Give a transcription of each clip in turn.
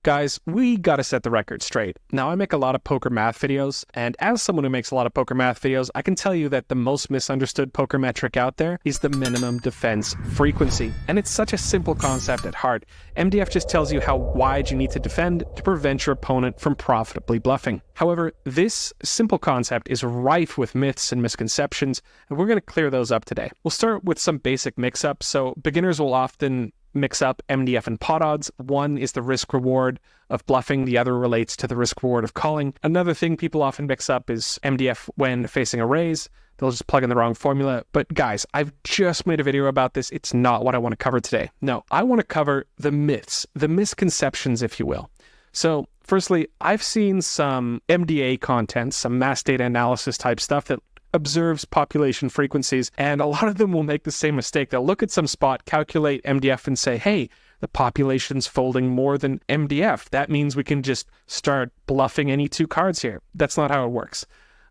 Guys, we gotta set the record straight. Now, I make a lot of poker math videos, and as someone who makes a lot of poker math videos, I can tell you that the most misunderstood poker metric out there is the minimum defense frequency. And it's such a simple concept at heart. MDF just tells you how wide you need to defend to prevent your opponent from profitably bluffing. However, this simple concept is rife with myths and misconceptions, and we're gonna clear those up today. We'll start with some basic mix-ups. So beginners will often mix up MDF and pot odds. One is the risk reward of bluffing, the other relates to the risk reward of calling. Another thing people often mix up is MDF when facing a raise. They'll just plug in the wrong formula. But guys, I've just made a video about this. It's not what I want to cover today. No, I want to cover the myths, the misconceptions, if you will. So firstly, I've seen some MDA content, some mass data analysis type stuff that observes population frequencies, and a lot of them will make the same mistake. They'll look at some spot, calculate MDF, and say, hey, the population's folding more than MDF. That means we can just start bluffing any two cards here. That's not how it works.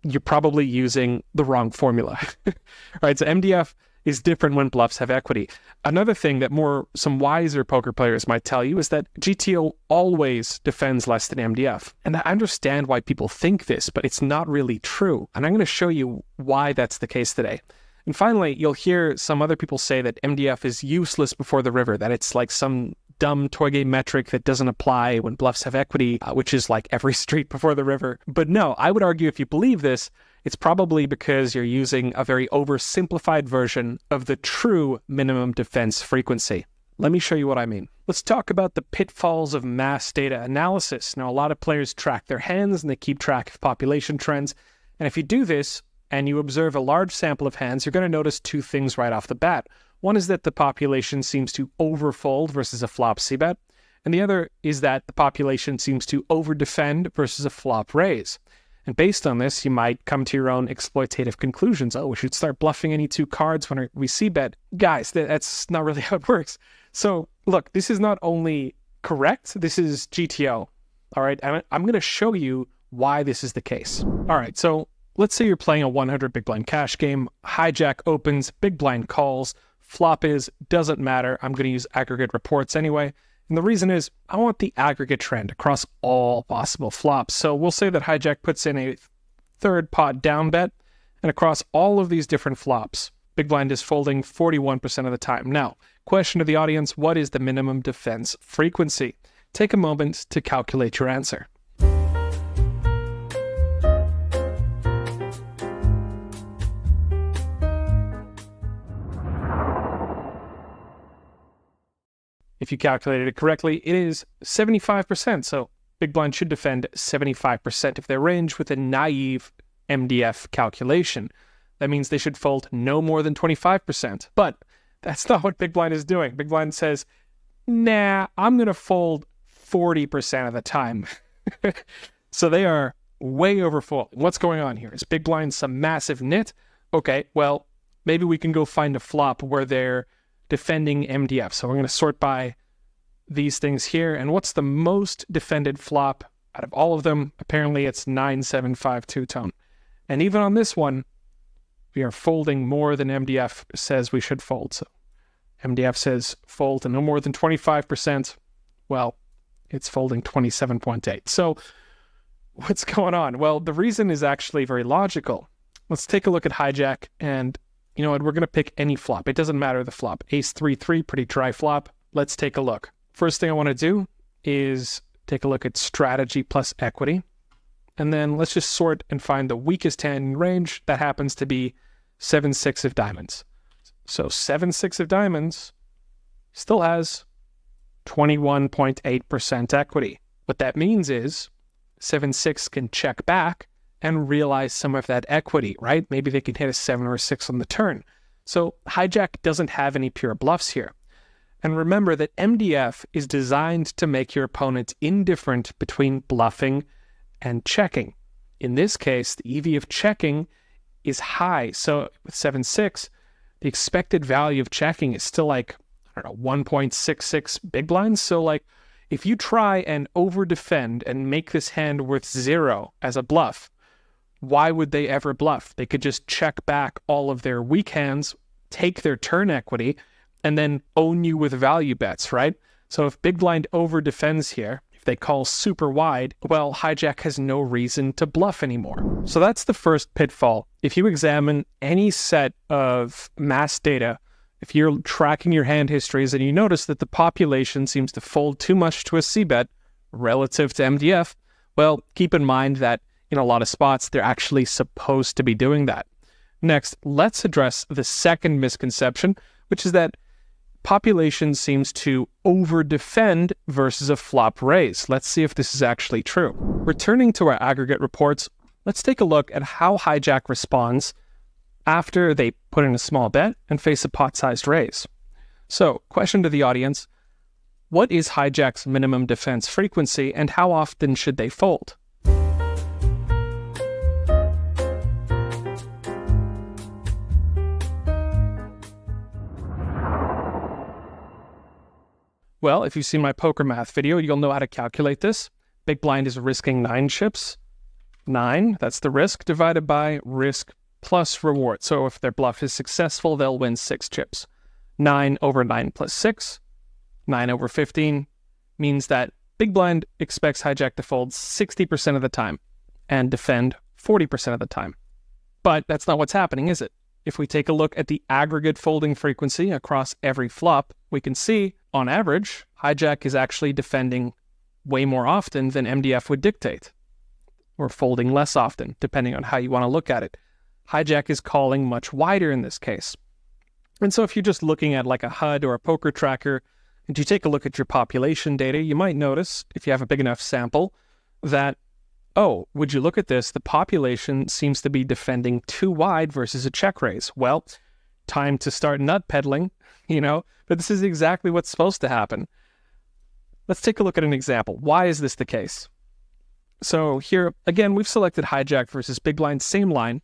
You're probably using the wrong formula. Right, so MDF is different when bluffs have equity. Another thing that some wiser poker players might tell you is that GTO always defends less than MDF. And I understand why people think this, but it's not really true. And I'm going to show you why that's the case today. And finally, you'll hear some other people say that MDF is useless before the river, that it's like some dumb toy game metric that doesn't apply when bluffs have equity, which is like every street before the river. But no, I would argue if you believe this, it's probably because you're using a very oversimplified version of the true minimum defense frequency. Let me show you what I mean. Let's talk about the pitfalls of mass data analysis. Now, a lot of players track their hands and they keep track of population trends. And if you do this and you observe a large sample of hands, you're going to notice two things right off the bat. One is that the population seems to overfold versus a flop c-bet. And the other is that the population seems to overdefend versus a flop raise. And based on this, you might come to your own exploitative conclusions. Oh, we should start bluffing any two cards when we c-bet. Guys, that's not really how it works. So look, this is not only correct, this is GTO. All right, I'm going to show you why this is the case. All right, so let's say you're playing a 100 big blind cash game. Hijack opens, big blind calls. Flop doesn't matter. I'm going to use aggregate reports anyway. And the reason is I want the aggregate trend across all possible flops. So we'll say that hijack puts in a third pot down bet, and across all of these different flops, big blind is folding 41% of the time. Now, question to the audience, what is the minimum defense frequency? Take a moment to calculate your answer. If you calculated it correctly, it is 75%. So big blind should defend 75% of their range with a naive MDF calculation. That means they should fold no more than 25%. But that's not what big blind is doing. Big blind says, nah, I'm going to fold 40% of the time. So they are way overfolding. What's going on here? Is big blind some massive nit? Okay, well, maybe we can go find a flop where they're defending MDF. So we're going to sort by these things here. And what's the most defended flop out of all of them? Apparently it's 9-7-5 two-tone. And even on this one, we are folding more than MDF says we should fold. So MDF says fold to no more than 25%. Well, it's folding 27.8. So what's going on? Well, the reason is actually very logical. Let's take a look at hijack, and you know what, we're going to pick any flop. It doesn't matter the flop. Ace 3-3, pretty dry flop. Let's take a look. First thing I want to do is take a look at strategy plus equity. And then let's just sort and find the weakest hand in range. That happens to be 7-6 of diamonds. So 7-6 of diamonds still has 21.8% equity. What that means is 7-6 can check back and realize some of that equity, right? Maybe they can hit a 7 or a 6 on the turn. So hijack doesn't have any pure bluffs here. And remember that MDF is designed to make your opponent indifferent between bluffing and checking. In this case, the EV of checking is high. So with 7-6, the expected value of checking is still like, I don't know, 1.66 big blinds. So like, if you try and over defend and make this hand worth 0 as a bluff, why would they ever bluff? They could just check back all of their weak hands, take their turn equity, and then own you with value bets, right? So if big blind over defends here, if they call super wide, well, hijack has no reason to bluff anymore. So that's the first pitfall. If you examine any set of mass data, if you're tracking your hand histories and you notice that the population seems to fold too much to a C-bet relative to MDF, well, keep in mind that in a lot of spots, they're actually supposed to be doing that. Next, let's address the second misconception, which is that population seems to over-defend versus a flop raise. Let's see if this is actually true. Returning to our aggregate reports, let's take a look at how hijack responds after they put in a small bet and face a pot-sized raise. So, question to the audience, what is hijack's minimum defense frequency and how often should they fold? Well, if you've seen my poker math video, you'll know how to calculate this. Big blind is risking 9 chips. 9, that's the risk, divided by risk plus reward. So if their bluff is successful, they'll win 6 chips. 9 over 9 plus 6, 9 over 15, means that big blind expects hijack to fold 60% of the time and defend 40% of the time. But that's not what's happening, is it? If we take a look at the aggregate folding frequency across every flop, we can see, on average, hijack is actually defending way more often than MDF would dictate, or folding less often, depending on how you want to look at it. Hijack is calling much wider in this case. And so if you're just looking at like a HUD or a poker tracker, and you take a look at your population data, you might notice, if you have a big enough sample, that, oh, would you look at this, the population seems to be defending too wide versus a check raise. Well, time to start nut peddling, but this is exactly what's supposed to happen. Let's take a look at an example. Why is this the case? So here, again, we've selected hijack versus big blind, same line,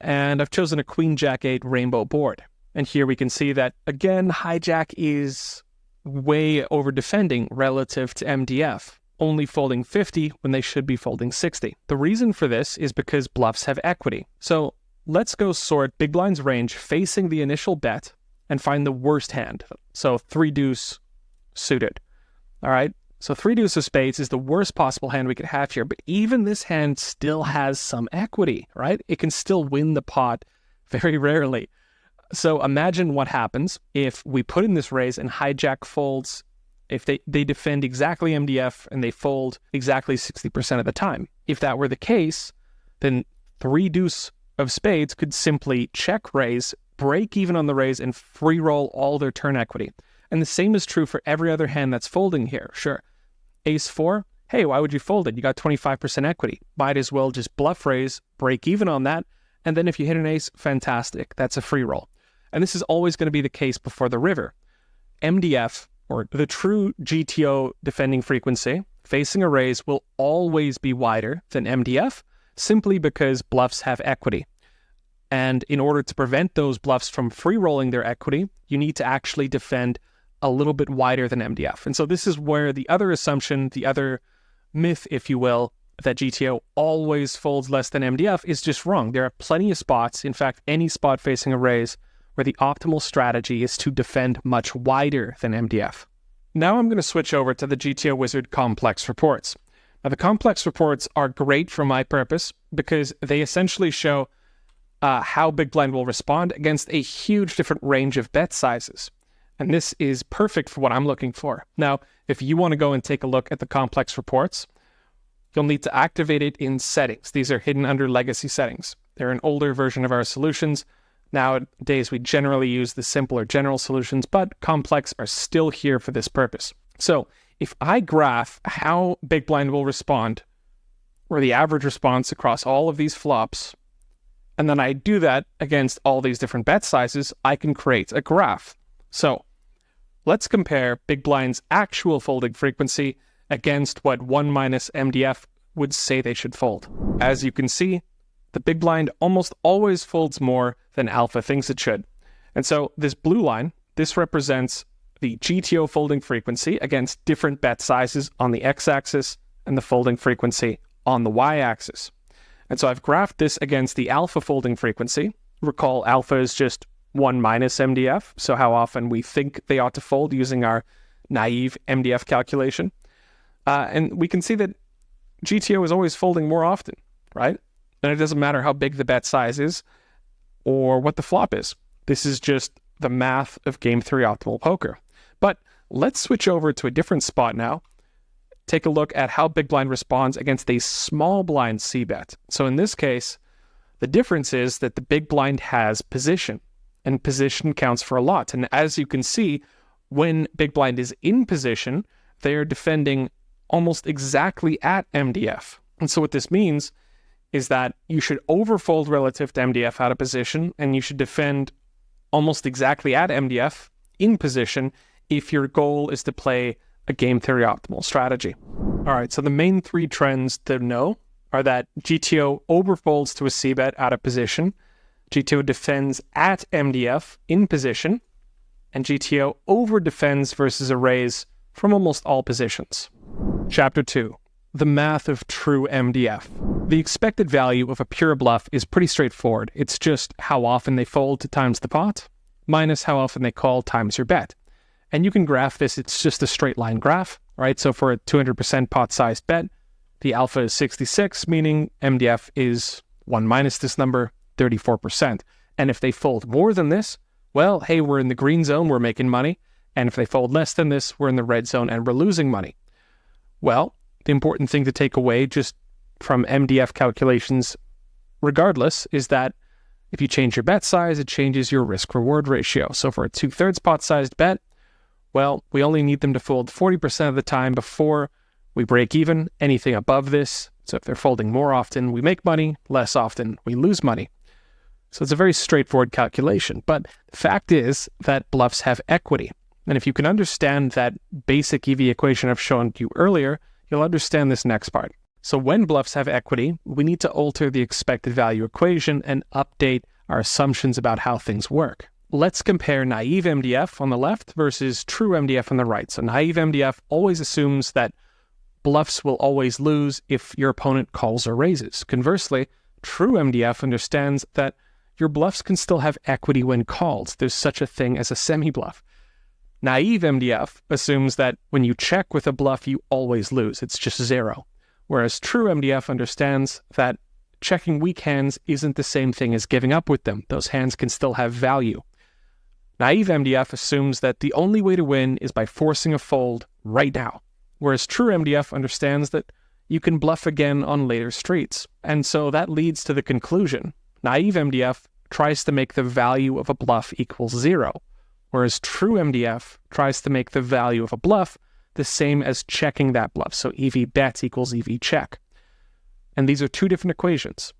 and I've chosen a Queen Jack 8 rainbow board. And here we can see that, again, hijack is way over defending relative to MDF, only folding 50 when they should be folding 60. The reason for this is because bluffs have equity. So let's go sort big blind's range facing the initial bet and find the worst hand. So 3 deuce suited. All right. So 3 deuce of spades is the worst possible hand we could have here, but even this hand still has some equity, right? It can still win the pot very rarely. So imagine what happens if we put in this raise and hijack folds, if they defend exactly MDF and they fold exactly 60% of the time. If that were the case, then 3 deuce of spades could simply check raise, break even on the raise, and free roll all their turn equity. And the same is true for every other hand that's folding here. Sure. Ace 4, hey, why would you fold it? You got 25% equity. Might as well just bluff raise, break even on that, and then if you hit an ace, fantastic. That's a free roll. And this is always going to be the case before the river. MDF, or the true GTO defending frequency, facing a raise will always be wider than MDF, simply because bluffs have equity. And in order to prevent those bluffs from free rolling their equity, you need to actually defend a little bit wider than MDF. And so this is where the other assumption, the other myth, if you will, that GTO always folds less than MDF is just wrong. There are plenty of spots, in fact, any spot facing a raise, where the optimal strategy is to defend much wider than MDF. Now I'm going to switch over to the GTO Wizard complex reports. Now the complex reports are great for my purpose because they essentially show how big blind will respond against a huge different range of bet sizes. And this is perfect for what I'm looking for. Now, if you want to go and take a look at the complex reports, you'll need to activate it in settings. These are hidden under legacy settings. They're an older version of our solutions. Nowadays, we generally use the simpler general solutions, but complex are still here for this purpose. So if I graph how big blind will respond, or the average response across all of these flops, and then I do that against all these different bet sizes, I can create a graph. So let's compare big blind's actual folding frequency against what 1 minus MDF would say they should fold. As you can see, the big blind almost always folds more than alpha thinks it should. And so this blue line, this represents the GTO folding frequency against different bet sizes on the x-axis and the folding frequency on the y-axis. And so I've graphed this against the alpha folding frequency. Recall alpha is just 1 minus MDF, so how often we think they ought to fold using our naive MDF calculation. And we can see that GTO is always folding more often, right? And it doesn't matter how big the bet size is or what the flop is. This is just the math of game theory optimal poker. But let's switch over to a different spot now. Take a look at how big blind responds against a small blind c-bet. So in this case, the difference is that the big blind has position, and position counts for a lot. And as you can see, when big blind is in position, they are defending almost exactly at MDF. And so what this means is that you should overfold relative to MDF out of position, and you should defend almost exactly at MDF in position if your goal is to play a game theory optimal strategy. All right, so the main three trends to know are that GTO overfolds to a c-bet out of position, GTO defends at MDF in position, and GTO overdefends versus a raise from almost all positions. Chapter 2. The math of true MDF. The expected value of a pure bluff is pretty straightforward. It's just how often they fold to times the pot, minus how often they call times your bet. And you can graph this, it's just a straight line graph, right? So for a 200% pot-sized bet, the alpha is 66, meaning MDF is 1 minus this number, 34%. And if they fold more than this, well, hey, we're in the green zone, we're making money. And if they fold less than this, we're in the red zone and we're losing money. Well, the important thing to take away just from MDF calculations regardless is that if you change your bet size, it changes your risk-reward ratio. So for a 2/3 pot-sized bet, well, we only need them to fold 40% of the time before we break even. Anything above this, so if they're folding more often, we make money. Less often, we lose money. So it's a very straightforward calculation. But the fact is that bluffs have equity. And if you can understand that basic EV equation I've shown you earlier, you'll understand this next part. So when bluffs have equity, we need to alter the expected value equation and update our assumptions about how things work. Let's compare naive MDF on the left versus true MDF on the right. So naive MDF always assumes that bluffs will always lose if your opponent calls or raises. Conversely, true MDF understands that your bluffs can still have equity when called. There's such a thing as a semi-bluff. Naive MDF assumes that when you check with a bluff, you always lose. It's just zero. Whereas true MDF understands that checking weak hands isn't the same thing as giving up with them. Those hands can still have value. Naive MDF assumes that the only way to win is by forcing a fold right now, whereas true MDF understands that you can bluff again on later streets. And so that leads to the conclusion. Naive MDF tries to make the value of a bluff equals 0, whereas true MDF tries to make the value of a bluff the same as checking that bluff. So EV bet equals EV check. And these are two different equations.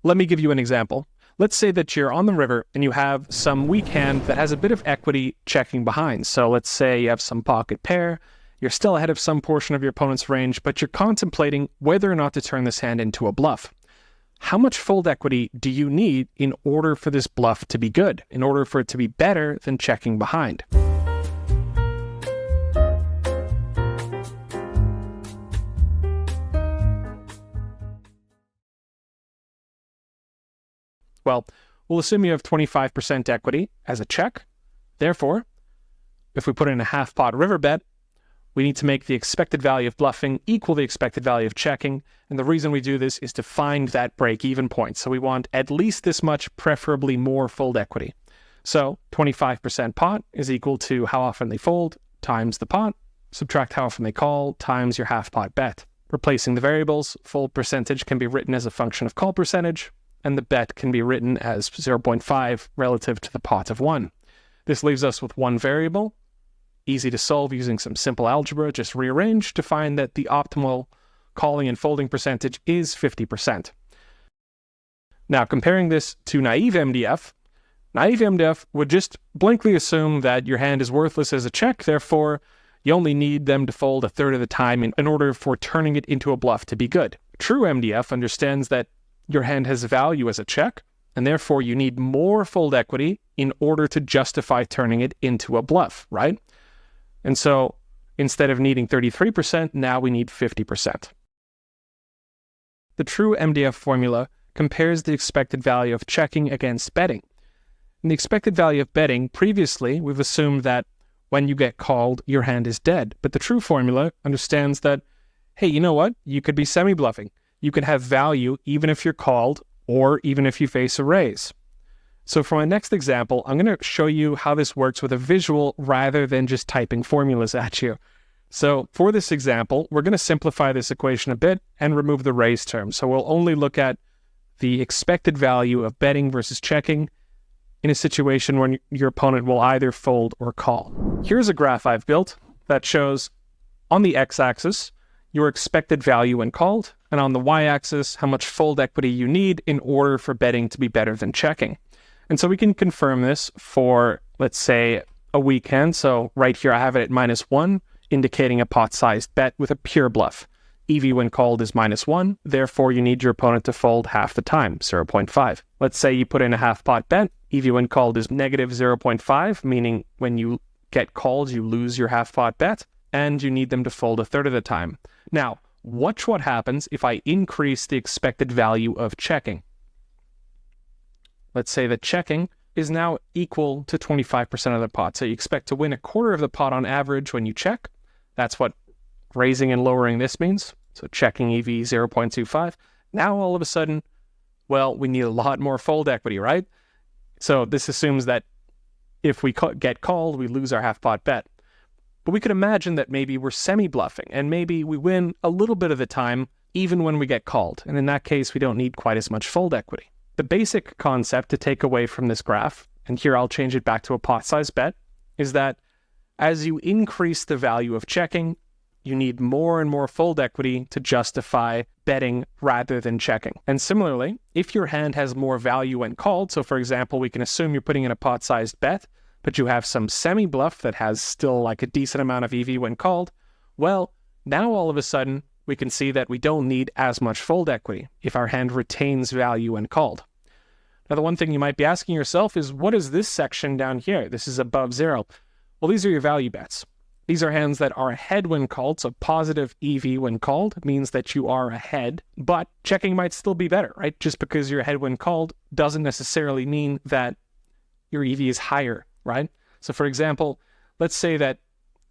Let me give you an example. Let's say that you're on the river and you have some weak hand that has a bit of equity checking behind. So let's say you have some pocket pair, you're still ahead of some portion of your opponent's range, but you're contemplating whether or not to turn this hand into a bluff. How much fold equity do you need in order for this bluff to be good, in order for it to be better than checking behind? Well, we'll assume you have 25% equity as a check. Therefore, if we put in a half-pot river bet, we need to make the expected value of bluffing equal the expected value of checking. And the reason we do this is to find that break-even point. So we want at least this much, preferably more fold equity. So 25% pot is equal to how often they fold times the pot, subtract how often they call times your half-pot bet. Replacing the variables, fold percentage can be written as a function of call percentage, and the bet can be written as 0.5 relative to the pot of 1. This leaves us with one variable, easy to solve using some simple algebra, just rearrange to find that the optimal calling and folding percentage is 50%. Now, comparing this to naive MDF would just blankly assume that your hand is worthless as a check, therefore you only need them to fold a third of the time in order for turning it into a bluff to be good. True MDF understands that your hand has value as a check, and therefore you need more fold equity in order to justify turning it into a bluff, right? And so instead of needing 33%, now we need 50%. The true MDF formula compares the expected value of checking against betting. In the expected value of betting, previously we've assumed that when you get called, your hand is dead. But the true formula understands that hey, you know what? You could be semi-bluffing. You could have value even if you're called or even if you face a raise. So for my next example, I'm going to show you how this works with a visual rather than just typing formulas at you. So for this example, we're going to simplify this equation a bit and remove the raise term. So we'll only look at the expected value of betting versus checking in a situation when your opponent will either fold or call. Here's a graph I've built that shows on the x-axis your expected value when called, and on the y-axis how much fold equity you need in order for betting to be better than checking. And so we can confirm this for, let's say, a weak hand. So right here I have it at -1, indicating a pot-sized bet with a pure bluff. EV when called is -1, therefore you need your opponent to fold half the time, 0.5. Let's say you put in a half pot bet, EV when called is -0.5, meaning when you get called you lose your half pot bet, and you need them to fold a third of the time. Now, watch what happens if I increase the expected value of checking. Let's say that checking is now equal to 25% of the pot. So you expect to win a quarter of the pot on average when you check. That's what raising and lowering this means. So checking EV 0.25. Now all of a sudden, well, we need a lot more fold equity, right? So this assumes that if we get called, we lose our half pot bet. But we could imagine that maybe we're semi-bluffing and maybe we win a little bit of the time even when we get called. And in that case, we don't need quite as much fold equity. The basic concept to take away from this graph, and here I'll change it back to a pot-sized bet, is that as you increase the value of checking, you need more and more fold equity to justify betting rather than checking. And similarly, if your hand has more value when called, so for example, we can assume you're putting in a pot-sized bet, but you have some semi-bluff that has still like a decent amount of EV when called, well, now all of a sudden, we can see that we don't need as much fold equity if our hand retains value when called. Now, the one thing you might be asking yourself is, what is this section down here? This is above 0. Well, these are your value bets. These are hands that are ahead when called, so positive EV when called means that you are ahead, but checking might still be better, right? Just because you're ahead when called doesn't necessarily mean that your EV is higher, right? So for example, let's say that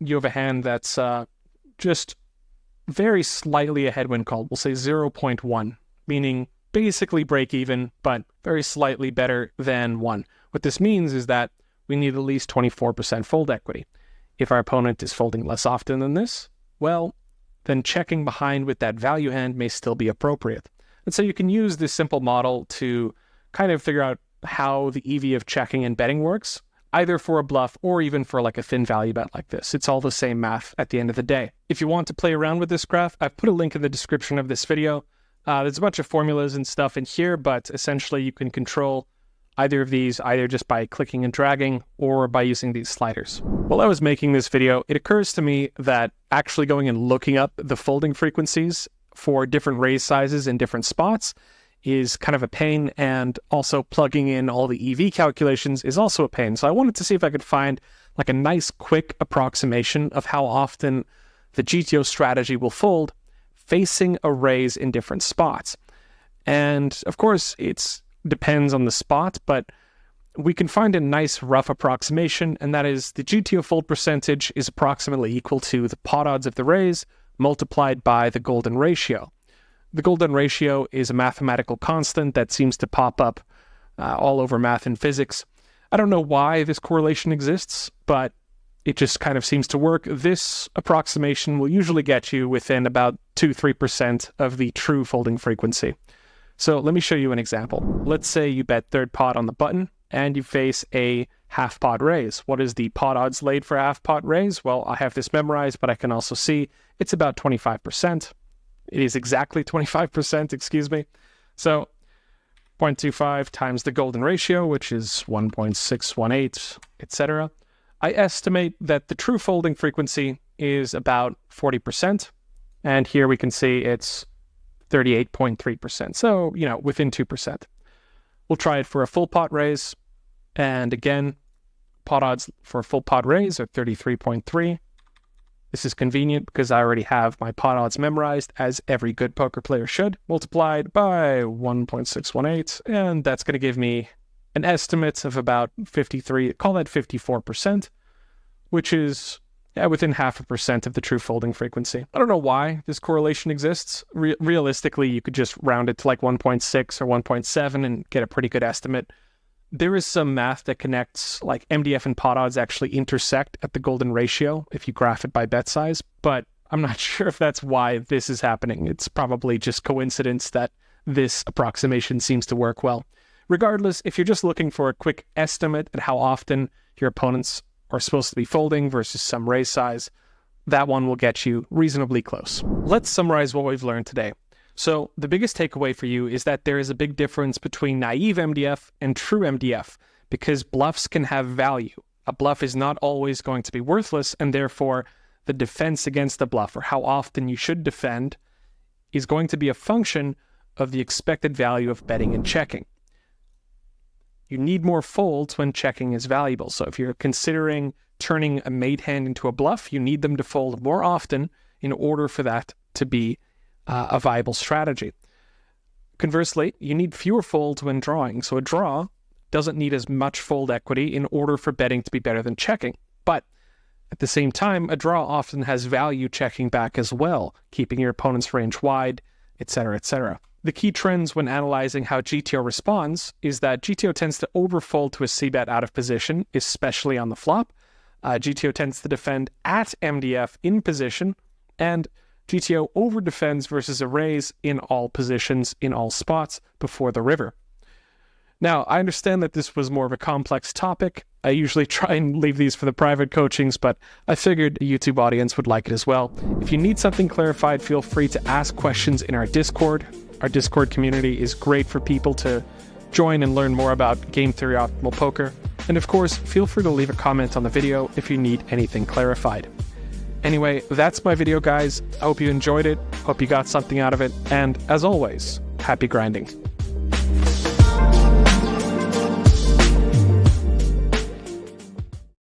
you have a hand that's just very slightly ahead when called. We'll say 0.1, meaning basically break even, but very slightly better than 1. What this means is that we need at least 24% fold equity. If our opponent is folding less often than this, well, then checking behind with that value hand may still be appropriate. And so you can use this simple model to kind of figure out how the EV of checking and betting works, either for a bluff or even for like a thin value bet like this. It's all the same math at the end of the day. If you want to play around with this graph, I've put a link in the description of this video. There's a bunch of formulas and stuff in here, but essentially you can control either of these either just by clicking and dragging or by using these sliders. While I was making this video, it occurs to me that actually going and looking up the folding frequencies for different raise sizes in different spots is kind of a pain, and also plugging in all the EV calculations is also a pain. So I wanted to see if I could find like a nice quick approximation of how often the GTO strategy will fold facing a raise in different spots. And of course, it depends on the spot, but we can find a nice rough approximation, and that is the GTO fold percentage is approximately equal to the pot odds of the raise multiplied by the golden ratio. The golden ratio is a mathematical constant that seems to pop up all over math and physics. I don't know why this correlation exists, but it just kind of seems to work. This approximation will usually get you within about 2-3% of the true folding frequency. So let me show you an example. Let's say you bet third pot on the button and you face a half pot raise. What is the pot odds laid for a half pot raise? Well, I have this memorized, but I can also see it's about 25%. It is exactly 25%, excuse me. So 0.25 times the golden ratio, which is 1.618, etc. I estimate that the true folding frequency is about 40%. And here we can see it's 38.3%. So, within 2%. We'll try it for a full pot raise. And again, pot odds for a full pot raise are 33.3. This is convenient because I already have my pot odds memorized, as every good poker player should, multiplied by 1.618, and that's going to give me an estimate of about 53, call that 54%, which is within 0.5% of the true folding frequency. I don't know why this correlation exists. Realistically, you could just round it to like 1.6 or 1.7 and get a pretty good estimate. There is some math that connects, like MDF and pot odds actually intersect at the golden ratio if you graph it by bet size, but I'm not sure if that's why this is happening. It's probably just coincidence that this approximation seems to work well. Regardless, if you're just looking for a quick estimate at how often your opponents are supposed to be folding versus some raise size, that one will get you reasonably close. Let's summarize what we've learned today. So the biggest takeaway for you is that there is a big difference between naive MDF and true MDF because bluffs can have value. A bluff is not always going to be worthless, and therefore the defense against the bluff, or how often you should defend, is going to be a function of the expected value of betting and checking. You need more folds when checking is valuable. So if you're considering turning a made hand into a bluff, you need them to fold more often in order for that to be a viable strategy. Conversely, you need fewer folds when drawing. So a draw doesn't need as much fold equity in order for betting to be better than checking. But at the same time, a draw often has value checking back as well, keeping your opponent's range wide, etc., etc. The key trends when analyzing how GTO responds is that GTO tends to overfold to a c-bet out of position, especially on the flop. GTO tends to defend at MDF in position, and GTO over-defends versus a raise in all positions, in all spots, before the river. Now, I understand that this was more of a complex topic. I usually try and leave these for the private coachings, but I figured the YouTube audience would like it as well. If you need something clarified, feel free to ask questions in our Discord. Our Discord community is great for people to join and learn more about game theory optimal poker. And of course, feel free to leave a comment on the video if you need anything clarified. Anyway, that's my video, guys. I hope you enjoyed it. Hope you got something out of it. And as always, happy grinding.